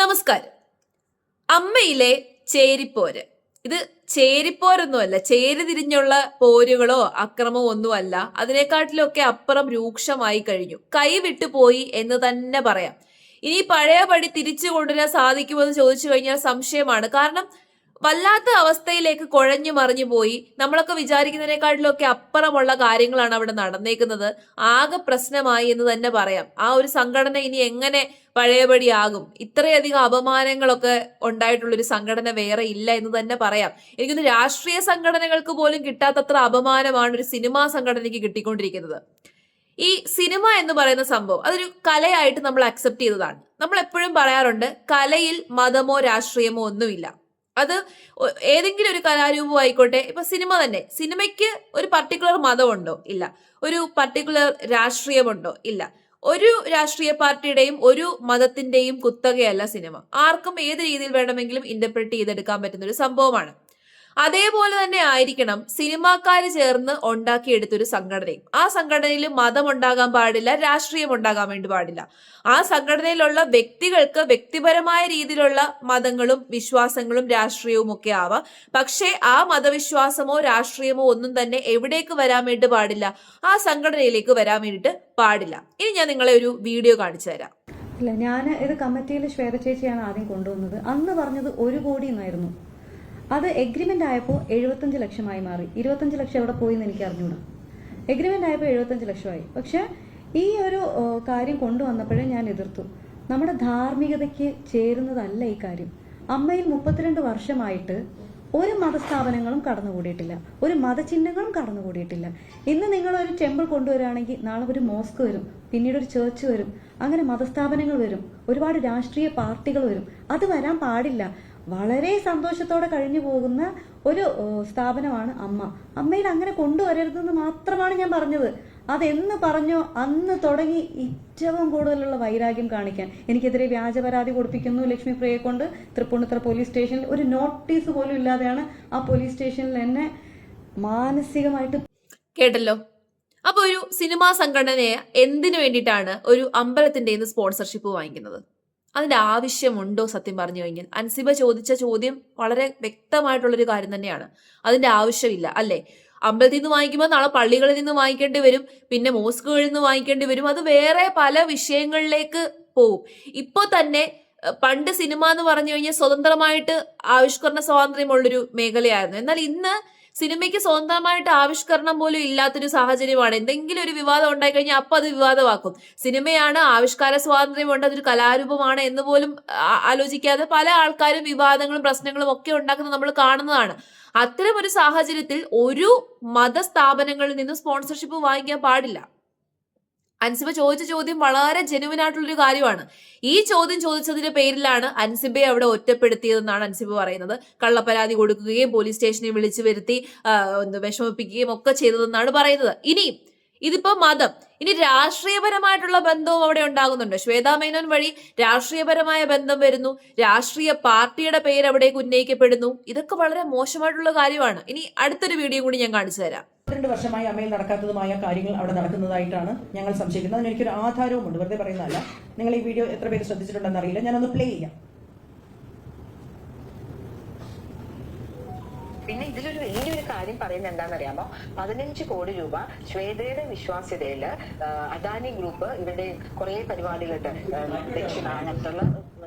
നമസ്കാരം. അമ്മയിലെ ചേരിപ്പോര്. ഇത് ചേരിപ്പോരൊന്നുമല്ല, ചേരി തിരിഞ്ഞുള്ള പോരുകളോ അക്രമമോ ഒന്നുമല്ല. അതിനെക്കാട്ടിലൊക്കെ അപ്പുറം രൂക്ഷമായി കഴിഞ്ഞു. കൈവിട്ടു പോയി എന്ന് തന്നെ പറയാം. ഇനി പഴയപടി തിരിച്ചു കൊണ്ടുവരാൻ സാധിക്കുമോ എന്ന് ചോദിച്ചു കഴിഞ്ഞാൽ സംശയമാണ്. കാരണം വല്ലാത്ത അവസ്ഥയിലേക്ക് കുഴഞ്ഞു മറിഞ്ഞു പോയി. നമ്മളൊക്കെ വിചാരിക്കുന്നതിനേക്കാട്ടിലൊക്കെ അപ്പുറമുള്ള കാര്യങ്ങളാണ് അവിടെ നടന്നേക്കുന്നത്. ആകെ പ്രശ്നമായി എന്ന് തന്നെ പറയാം. ആ ഒരു സംഘടന ഇനി എങ്ങനെ പഴയപടിയാകും? ഇത്രയധികം അപമാനങ്ങളൊക്കെ ഉണ്ടായിട്ടുള്ളൊരു സംഘടന വേറെ ഇല്ല എന്ന് തന്നെ പറയാം. എനിക്കൊന്ന് രാഷ്ട്രീയ സംഘടനകൾക്ക് പോലും കിട്ടാത്തത്ര അപമാനമാണ് ഒരു സിനിമാ സംഘടനയ്ക്ക് കിട്ടിക്കൊണ്ടിരിക്കുന്നത്. ഈ സിനിമ എന്ന് പറയുന്ന സംഭവം അതൊരു കലയായിട്ട് നമ്മൾ അക്സെപ്റ്റ് ചെയ്തതാണ്. നമ്മൾ എപ്പോഴും പറയാറുണ്ട്, കലയിൽ മതമോ രാഷ്ട്രീയമോ ഒന്നുമില്ല. അത് ഏതെങ്കിലും ഒരു കലാരൂപം ആയിക്കോട്ടെ. ഇപ്പൊ സിനിമ തന്നെ, സിനിമയ്ക്ക് ഒരു പർട്ടിക്കുലർ മതമുണ്ടോ? ഇല്ല. ഒരു പർട്ടിക്കുലർ രാഷ്ട്രീയമുണ്ടോ? ഇല്ല. ഒരു രാഷ്ട്രീയ പാർട്ടിയുടെയും ഒരു മതത്തിന്റെയും കുത്തകയല്ല സിനിമ. ആർക്കും ഏത് രീതിയിൽ വേണമെങ്കിലും ഇന്റർപ്രറ്റ് ചെയ്തെടുക്കാൻ പറ്റുന്ന ഒരു സംഭവമാണ്. അതേപോലെ തന്നെ ആയിരിക്കണം സിനിമാക്കാര് ചേർന്ന് ഉണ്ടാക്കിയെടുത്തൊരു സംഘടനയും. ആ സംഘടനയിൽ മതം ഉണ്ടാകാൻ പാടില്ല, രാഷ്ട്രീയം ഉണ്ടാകാൻ വേണ്ടി പാടില്ല. ആ സംഘടനയിലുള്ള വ്യക്തികൾക്ക് വ്യക്തിപരമായ രീതിയിലുള്ള മതങ്ങളും വിശ്വാസങ്ങളും രാഷ്ട്രീയവും ഒക്കെ ആവാം. പക്ഷേ ആ മതവിശ്വാസമോ രാഷ്ട്രീയമോ ഒന്നും തന്നെ എവിടേക്ക് വരാൻ വേണ്ടി പാടില്ല, ആ സംഘടനയിലേക്ക് വരാൻ വേണ്ടിയിട്ട് പാടില്ല. ഇനി ഞാൻ നിങ്ങളെ ഒരു വീഡിയോ കാണിച്ചു തരാം. ഇല്ല, ഞാൻ ഇത് കമ്മിറ്റിയിൽ ശ്വേത ചേച്ചിയാണ് ആദ്യം കൊണ്ടുവന്നത്. അന്ന് പറഞ്ഞത് 1 കോടി എന്നായിരുന്നു. അത് എഗ്രിമെന്റ് ആയപ്പോൾ 75 ലക്ഷമായി മാറി. 25 ലക്ഷം എവിടെ പോയി എന്ന് എനിക്ക് അറിഞ്ഞൂടാ. എഗ്രിമെന്റ് ആയപ്പോൾ 75 ലക്ഷമായി. പക്ഷെ ഈ ഒരു കാര്യം കൊണ്ടുവന്നപ്പോഴേ ഞാൻ എതിർത്തു. നമ്മുടെ ധാർമ്മികതയ്ക്ക് ചേരുന്നതല്ല ഈ കാര്യം. അമ്മയിൽ 32 വർഷമായിട്ട് ഒരു മതസ്ഥാപനങ്ങളും കടന്നുകൂടിയിട്ടില്ല, ഒരു മതചിഹ്നങ്ങളും കടന്നുകൂടിയിട്ടില്ല. ഇന്ന് നിങ്ങളൊരു ടെമ്പിൾ കൊണ്ടുവരികയാണെങ്കിൽ നാളെ ഒരു മോസ്ക് വരും, പിന്നീട് ഒരു ചേർച്ച് വരും, അങ്ങനെ മതസ്ഥാപനങ്ങൾ വരും, ഒരുപാട് രാഷ്ട്രീയ പാർട്ടികൾ വരും. അത് വരാൻ പാടില്ല. വളരെ സന്തോഷത്തോടെ കഴിഞ്ഞു പോകുന്ന ഒരു സ്ഥാപനമാണ് അമ്മ. അമ്മയിൽ അങ്ങനെ കൊണ്ടുവരരുതെന്ന് മാത്രമാണ് ഞാൻ പറഞ്ഞത്. അതെന്ന് പറഞ്ഞോ അന്ന് തുടങ്ങി ഏറ്റവും കൂടുതലുള്ള വൈരാഗ്യം കാണിക്കാൻ. എനിക്കെതിരെ വ്യാജ പരാതി കൊടുപ്പിക്കുന്നു ലക്ഷ്മി പ്രിയയെ കൊണ്ട്. തൃപ്പൂണിത്തുറ പോലീസ് സ്റ്റേഷനിൽ ഒരു നോട്ടീസ് പോലും ഇല്ലാതെയാണ് ആ പോലീസ് സ്റ്റേഷനിൽ എന്നെ മാനസികമായിട്ട്. കേട്ടല്ലോ. അപ്പൊ ഒരു സിനിമാ സംഘടനയെ എന്തിനു വേണ്ടിയിട്ടാണ് ഒരു അമ്പലത്തിന്റെ സ്പോൺസർഷിപ്പ് വാങ്ങിക്കുന്നത്? അതിന്റെ ആവശ്യമുണ്ടോ? സത്യം പറഞ്ഞു കഴിഞ്ഞാൽ അൻസിബ ചോദിച്ച ചോദ്യം വളരെ വ്യക്തമായിട്ടുള്ളൊരു കാര്യം തന്നെയാണ്. അതിന്റെ ആവശ്യമില്ല, അല്ലേ? അമ്പലത്തിൽ നിന്ന് വാങ്ങിക്കുമ്പോൾ നാളെ പള്ളികളിൽ നിന്ന് വാങ്ങിക്കേണ്ടി വരും, പിന്നെ മോസ്കുകളിൽ നിന്ന് വാങ്ങിക്കേണ്ടി വരും. അത് വേറെ പല വിഷയങ്ങളിലേക്ക് പോവും. ഇപ്പൊ തന്നെ പണ്ട് സിനിമ എന്ന് പറഞ്ഞു കഴിഞ്ഞാൽ സ്വതന്ത്രമായിട്ട് ആവിഷ്കരണ സ്വാതന്ത്ര്യമുള്ളൊരു മേഖലയായിരുന്നു. എന്നാൽ ഇന്ന് സിനിമയ്ക്ക് സ്വന്തമായിട്ട് ആവിഷ്കരണം പോലും ഇല്ലാത്തൊരു സാഹചര്യമാണ്. എന്തെങ്കിലും ഒരു വിവാദം ഉണ്ടായി കഴിഞ്ഞാൽ അപ്പൊ അത് വിവാദമാക്കും. സിനിമയാണ്, ആവിഷ്കാര സ്വാതന്ത്ര്യമുണ്ട്, അതൊരു കലാരൂപമാണ് എന്ന് പോലും ആലോചിക്കാതെ പല ആൾക്കാരും വിവാദങ്ങളും പ്രശ്നങ്ങളും ഒക്കെ ഉണ്ടാക്കുന്നത് നമ്മൾ കാണുന്നതാണ്. അത്തരം ഒരു സാഹചര്യത്തിൽ ഒരു മതസ്ഥാപനങ്ങളിൽ നിന്ന് സ്പോൺസർഷിപ്പ് വാങ്ങിക്കാൻ പാടില്ല. അൻസിബ ചോദിച്ച ചോദ്യം വളരെ ജെനുവിൻ ആയിട്ടുള്ളൊരു കാര്യമാണ്. ഈ ചോദ്യം ചോദിച്ചതിന്റെ പേരിലാണ് അൻസിബയെ അവിടെ ഒറ്റപ്പെടുത്തിയതെന്നാണ് അൻസിബ പറയുന്നത്. കള്ളപ്പരാതി കൊടുക്കുകയും പോലീസ് സ്റ്റേഷനിൽ വിളിച്ചു വരുത്തി വിഷമിപ്പിക്കുകയും ഒക്കെ ചെയ്തതെന്നാണ് പറയുന്നത്. ഇനിയും ഇതിപ്പോ മതം, ഇനി രാഷ്ട്രീയപരമായിട്ടുള്ള ബന്ധവും അവിടെ ഉണ്ടാകുന്നുണ്ട്. ശ്വേതാ മേനോൻ വഴി രാഷ്ട്രീയപരമായ ബന്ധം വരുന്നു, രാഷ്ട്രീയ പാർട്ടിയുടെ പേര് അവിടേക്ക് ഉന്നയിക്കപ്പെടുന്നു. ഇതൊക്കെ വളരെ മോശമായിട്ടുള്ള കാര്യമാണ്. ഇനി അടുത്തൊരു വീഡിയോ കൂടി ഞാൻ കാണിച്ചു തരാം. 2 വർഷമായി അമ്മയിൽ നടക്കാത്തതുമായ കാര്യങ്ങൾ അവിടെ നടക്കുന്നതായിട്ടാണ് ഞങ്ങൾ സംശയിക്കുന്നത്. അതിന് എനിക്കൊരു ആധാരവുമുണ്ട്, വെറുതെ പറയുന്നതല്ല. നിങ്ങൾ ഈ വീഡിയോ എത്ര പേര് ശ്രദ്ധിച്ചിട്ടുണ്ടെന്ന് അറിയില്ല, ഞാനൊന്ന് പ്ലേ ചെയ്യാം. പിന്നെ ഇതിലൊരു വലിയൊരു കാര്യം പറയുന്നത് എന്താണെന്നറിയാമോ? 15 കോടി രൂപ ശ്വേതയുടെ വിശ്വാസ്യതയില് അദാനി ഗ്രൂപ്പ് ഇവരുടെ കുറെ പരിപാടികളുണ്ട്, ദക്ഷിണ അങ്ങനത്തുള്ള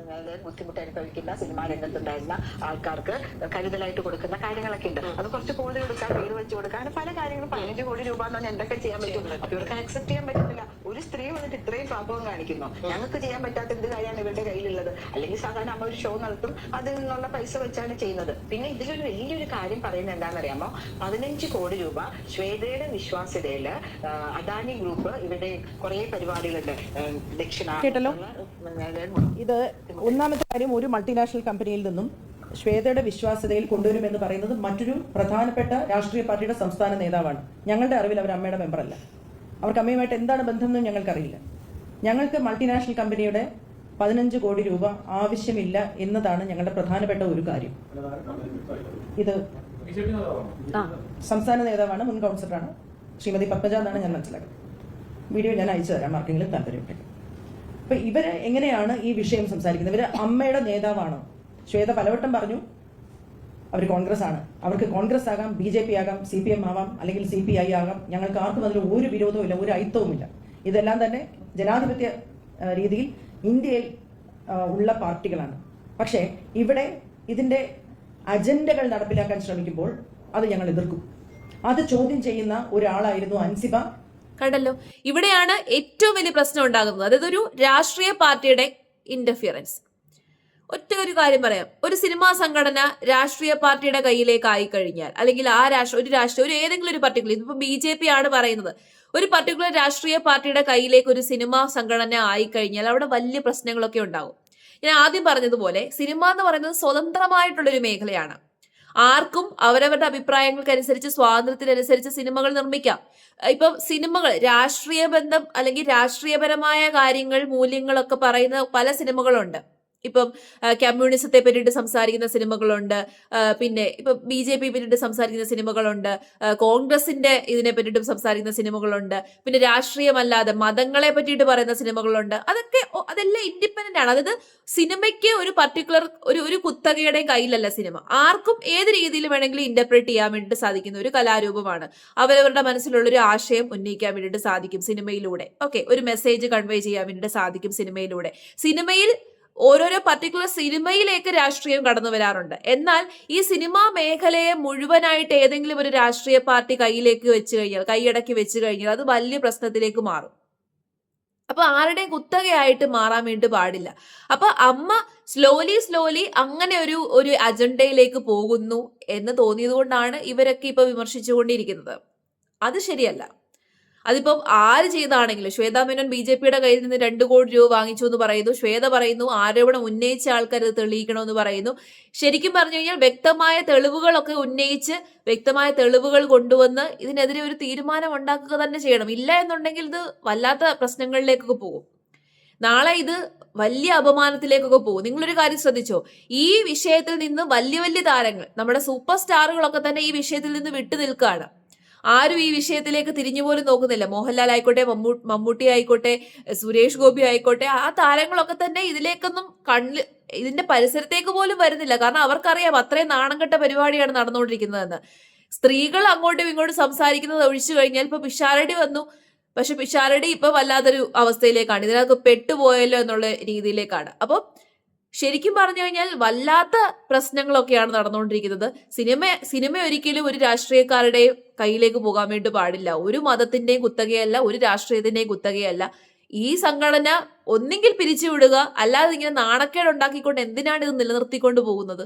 ബുദ്ധിമുട്ട് അനുഭവിക്കുന്ന സിനിമാ രംഗത്തുണ്ടായിരുന്ന ആൾക്കാർക്ക് കരുതലായിട്ട് കൊടുക്കുന്ന കാര്യങ്ങളൊക്കെ ഉണ്ട്. അത് കുറച്ച് കൂടുതൽ കൊടുക്കാൻ, പേര് വെച്ച് കൊടുക്കാൻ, പല കാര്യങ്ങളും. 15 കോടി രൂപ എന്ന് പറഞ്ഞാൽ എന്തൊക്കെ ചെയ്യാൻ പറ്റും? അപ്പൊ ഇവർക്ക് ആക്സെപ്റ്റ് ചെയ്യാൻ പറ്റുന്നില്ല. ഒരു സ്ത്രീ വന്നിട്ട് ഇത്രയും പാപവും കാണിക്കുന്നു, ഞങ്ങൾക്ക് ചെയ്യാൻ പറ്റാത്ത എന്ത് കാര്യമാണ് ഇവരുടെ കയ്യിലുള്ളത്? അല്ലെങ്കിൽ സാധാരണ അമ്മ ഒരു ഷോ നടത്തും, അതിൽ നിന്നുള്ള പൈസ വെച്ചാണ് ചെയ്യുന്നത്. പിന്നെ ഇതിലൊരു വലിയൊരു കാര്യം പറയുന്നത് എന്താണെന്നറിയാമോ? 15 കോടി രൂപ ശ്വേതയുടെ വിശ്വാസ്യതയില് അദാനി ഗ്രൂപ്പ് ഇവരുടെ കുറെ പരിപാടികളുണ്ട്, ദക്ഷിണ. കേട്ടല്ലോ. ഇത് ഒന്നാമത്തെ കാര്യം, ഒരു മൾട്ടിനാഷണൽ കമ്പനിയിൽ നിന്നും ശ്വേതയുടെ വിശ്വാസ്യതയിൽ കൊണ്ടുവരുമെന്ന് പറയുന്നത് മറ്റൊരു പ്രധാനപ്പെട്ട രാഷ്ട്രീയ പാർട്ടിയുടെ സംസ്ഥാന നേതാവാണ്. ഞങ്ങളുടെ അറിവിൽ അവർ അമ്മയുടെ മെമ്പറല്ല. അവർക്ക് അമ്മയുമായിട്ട് എന്താണ് ബന്ധം എന്നും ഞങ്ങൾക്കറിയില്ല. ഞങ്ങൾക്ക് മൾട്ടിനാഷണൽ കമ്പനിയുടെ 15 കോടി രൂപ ആവശ്യമില്ല എന്നതാണ് ഞങ്ങളുടെ പ്രധാനപ്പെട്ട ഒരു കാര്യം. ഇത് സംസ്ഥാന നേതാവാണ്, മുൻ കൗൺസിലറാണ്, ശ്രീമതി പത്മജ എന്നാണ് ഞാൻ മനസ്സിലാക്കുന്നത്. വീഡിയോ ഞാൻ അയച്ചു തരാം, ആർക്കെങ്കിലും താല്പര്യമുണ്ടെങ്കിൽ. അപ്പൊ ഇവര് എങ്ങനെയാണ് ഈ വിഷയം സംസാരിക്കുന്നത്? ഇവര് അമ്മയുടെ നേതാവാണോ? ശ്വേത പലവട്ടം പറഞ്ഞു അവർ കോൺഗ്രസ് ആണ്, അവർക്ക് കോൺഗ്രസ് ആകാം, BJP ആകാം, CPM ആവാം, അല്ലെങ്കിൽ CPI ആകാം, ഞങ്ങൾക്ക് ആർക്കും അതിൽ ഒരു വിരോധവും ഇല്ല, ഒരു ഐത്തവുമില്ല. ഇതെല്ലാം തന്നെ ജനാധിപത്യ രീതിയിൽ ഇന്ത്യയിൽ ഉള്ള പാർട്ടികളാണ്. പക്ഷേ ഇവിടെ ഇതിന്റെ അജണ്ടകൾ നടപ്പിലാക്കാൻ ശ്രമിക്കുമ്പോൾ അത് ഞങ്ങൾ എതിർക്കും. അത് ചോദ്യം ചെയ്യുന്ന ഒരാളായിരുന്നു അൻസിബ. കണ്ടല്ലോ, ഇവിടെയാണ് ഏറ്റവും വലിയ പ്രശ്നം ഉണ്ടാകുന്നത്. അതായത് ഒരു രാഷ്ട്രീയ പാർട്ടിയുടെ ഇന്റർഫിയറൻസ്. ഒറ്റ ഒരു കാര്യം പറയാം, ഒരു സിനിമാ സംഘടന രാഷ്ട്രീയ പാർട്ടിയുടെ കയ്യിലേക്ക് ആയി കഴിഞ്ഞാൽ, അല്ലെങ്കിൽ ആ ഒരു ഏതെങ്കിലും ഒരു പർട്ടിക്കുലർ, ഇതിപ്പോ BJP ആണ് പറയുന്നത്, ഒരു പർട്ടിക്കുലർ രാഷ്ട്രീയ പാർട്ടിയുടെ കയ്യിലേക്ക് ഒരു സിനിമാ സംഘടന ആയി കഴിഞ്ഞാൽ അവിടെ വലിയ പ്രശ്നങ്ങളൊക്കെ ഉണ്ടാകും. ഞാൻ ആദ്യം പറഞ്ഞതുപോലെ സിനിമ എന്ന് പറയുന്നത് സ്വതന്ത്രമായിട്ടുള്ളൊരു മേഖലയാണ്. ആർക്കും അവരവരുടെ അഭിപ്രായങ്ങൾക്കനുസരിച്ച് സ്വാതന്ത്ര്യത്തിനനുസരിച്ച് സിനിമകൾ നിർമ്മിക്കാം. ഇപ്പം സിനിമകൾ രാഷ്ട്രീയ ബന്ധം അല്ലെങ്കിൽ രാഷ്ട്രീയപരമായ കാര്യങ്ങൾ, മൂല്യങ്ങളൊക്കെ പറയുന്ന പല സിനിമകളുണ്ട്. ഇപ്പം കമ്മ്യൂണിസത്തെ പറ്റിയിട്ട് സംസാരിക്കുന്ന സിനിമകളുണ്ട്, പിന്നെ ഇപ്പൊ BJP പറ്റിയിട്ട് സംസാരിക്കുന്ന സിനിമകളുണ്ട്, കോൺഗ്രസിന്റെ ഇതിനെ പറ്റിയിട്ടും സംസാരിക്കുന്ന സിനിമകളുണ്ട്, പിന്നെ രാഷ്ട്രീയമല്ലാതെ മതങ്ങളെ പറ്റിയിട്ട് പറയുന്ന സിനിമകളുണ്ട്. അതെല്ലാം ഇൻഡിപെൻഡന്റ് ആണ്. അതായത് സിനിമയ്ക്ക് ഒരു പർട്ടിക്കുലർ ഒരു കുത്തകയുടെയും കയ്യിലല്ല സിനിമ. ആർക്കും ഏത് രീതിയിൽ വേണമെങ്കിലും ഇന്റർപ്രറ്റ് ചെയ്യാൻ വേണ്ടിയിട്ട് സാധിക്കുന്ന ഒരു കലാരൂപമാണ്. അവരവരുടെ മനസ്സിലുള്ള ഒരു ആശയം ഉന്നയിക്കാൻ വേണ്ടിയിട്ട് സാധിക്കും സിനിമയിലൂടെ. ഓക്കെ, ഒരു മെസ്സേജ് കൺവേ ചെയ്യാൻ വേണ്ടിയിട്ട് സാധിക്കും സിനിമയിലൂടെ. സിനിമയിൽ ഓരോരോ പർട്ടിക്കുലർ സിനിമയിലേക്ക് രാഷ്ട്രീയം കടന്നു വരാറുണ്ട്. എന്നാൽ ഈ സിനിമാ മേഖലയെ മുഴുവനായിട്ട് ഏതെങ്കിലും ഒരു രാഷ്ട്രീയ പാർട്ടി കൈയടക്കി വെച്ച് കഴിഞ്ഞാൽ അത് വലിയ പ്രശ്നത്തിലേക്ക് മാറും. അപ്പൊ ആരുടെയും കുത്തകയായിട്ട് മാറാൻ വേണ്ടി പാടില്ല. അപ്പൊ അമ്മ സ്ലോലി അങ്ങനെ ഒരു അജണ്ടയിലേക്ക് പോകുന്നു എന്ന് തോന്നിയത് കൊണ്ടാണ് ഇവരൊക്കെ ഇപ്പൊ വിമർശിച്ചുകൊണ്ടിരിക്കുന്നത്. അത് ശരിയല്ല. അതിപ്പം ആര് ചെയ്താണെങ്കിലും, ശ്വേതാ മേനോൻ BJPയുടെ കയ്യിൽ നിന്ന് 2 കോടി രൂപ വാങ്ങിച്ചു എന്ന് പറയുന്നു. ശ്വേത പറയുന്നു ആരോപണം ഉന്നയിച്ച ആൾക്കാർ അത് തെളിയിക്കണമെന്ന് പറയുന്നു. ശരിക്കും പറഞ്ഞു കഴിഞ്ഞാൽ വ്യക്തമായ തെളിവുകളൊക്കെ ഉന്നയിച്ച് വ്യക്തമായ തെളിവുകൾ കൊണ്ടുവന്ന് ഇതിനെതിരെ ഒരു തീരുമാനം ഉണ്ടാക്കുക തന്നെ ചെയ്യണം. ഇല്ല എന്നുണ്ടെങ്കിൽ ഇത് വല്ലാത്ത പ്രശ്നങ്ങളിലേക്കൊക്കെ പോകും. നാളെ ഇത് വലിയ അപമാനത്തിലേക്കൊക്കെ പോകും. നിങ്ങളൊരു കാര്യം ശ്രദ്ധിച്ചോ, ഈ വിഷയത്തിൽ നിന്ന് വലിയ വലിയ താരങ്ങൾ, നമ്മുടെ സൂപ്പർ സ്റ്റാറുകളൊക്കെ തന്നെ ഈ വിഷയത്തിൽ നിന്ന് വിട്ടു നിൽക്കുകയാണ്. ആരും ഈ വിഷയത്തിലേക്ക് തിരിഞ്ഞുപോലും നോക്കുന്നില്ല. മോഹൻലാൽ ആയിക്കോട്ടെ, മമ്മൂട്ടി ആയിക്കോട്ടെ, സുരേഷ് ഗോപി ആയിക്കോട്ടെ, ആ താരങ്ങളൊക്കെ തന്നെ ഇതിലേക്കൊന്നും ഇതിന്റെ പരിസരത്തേക്ക് പോലും വരുന്നില്ല. കാരണം അവർക്കറിയാം അത്രയും നാണം കെട്ട പരിപാടിയാണ് നടന്നുകൊണ്ടിരിക്കുന്നതെന്ന്. സ്ത്രീകൾ അങ്ങോട്ടും ഇങ്ങോട്ടും സംസാരിക്കുന്നത് ഒഴിച്ചു കഴിഞ്ഞാൽ ഇപ്പൊ പിഷാരടി വന്നു. പക്ഷെ പിഷാരടി ഇപ്പൊ വല്ലാത്തൊരു അവസ്ഥയിലേക്കാണ്, ഇതിനകത്ത് പെട്ടുപോയല്ലോ എന്നുള്ള രീതിയിലേക്കാണ്. അപ്പൊ ശരിക്കും പറഞ്ഞു കഴിഞ്ഞാൽ വല്ലാത്ത പ്രശ്നങ്ങളൊക്കെയാണ് നടന്നുകൊണ്ടിരിക്കുന്നത്. സിനിമ ഒരിക്കലും ഒരു രാഷ്ട്രീയക്കാരുടെയും കയ്യിലേക്ക് പോകാൻ വേണ്ടി പാടില്ല. ഒരു മതത്തിന്റെയും കുത്തകയല്ല, ഒരു രാഷ്ട്രീയത്തിന്റെയും കുത്തകയല്ല. ഈ സംഘടന ഒന്നെങ്കിൽ പിരിച്ചുവിടുക, അല്ലാതെ ഇങ്ങനെ നാണക്കേട് ഉണ്ടാക്കിക്കൊണ്ട് എന്തിനാണ് ഇത് നിലനിർത്തിക്കൊണ്ട് പോകുന്നത്?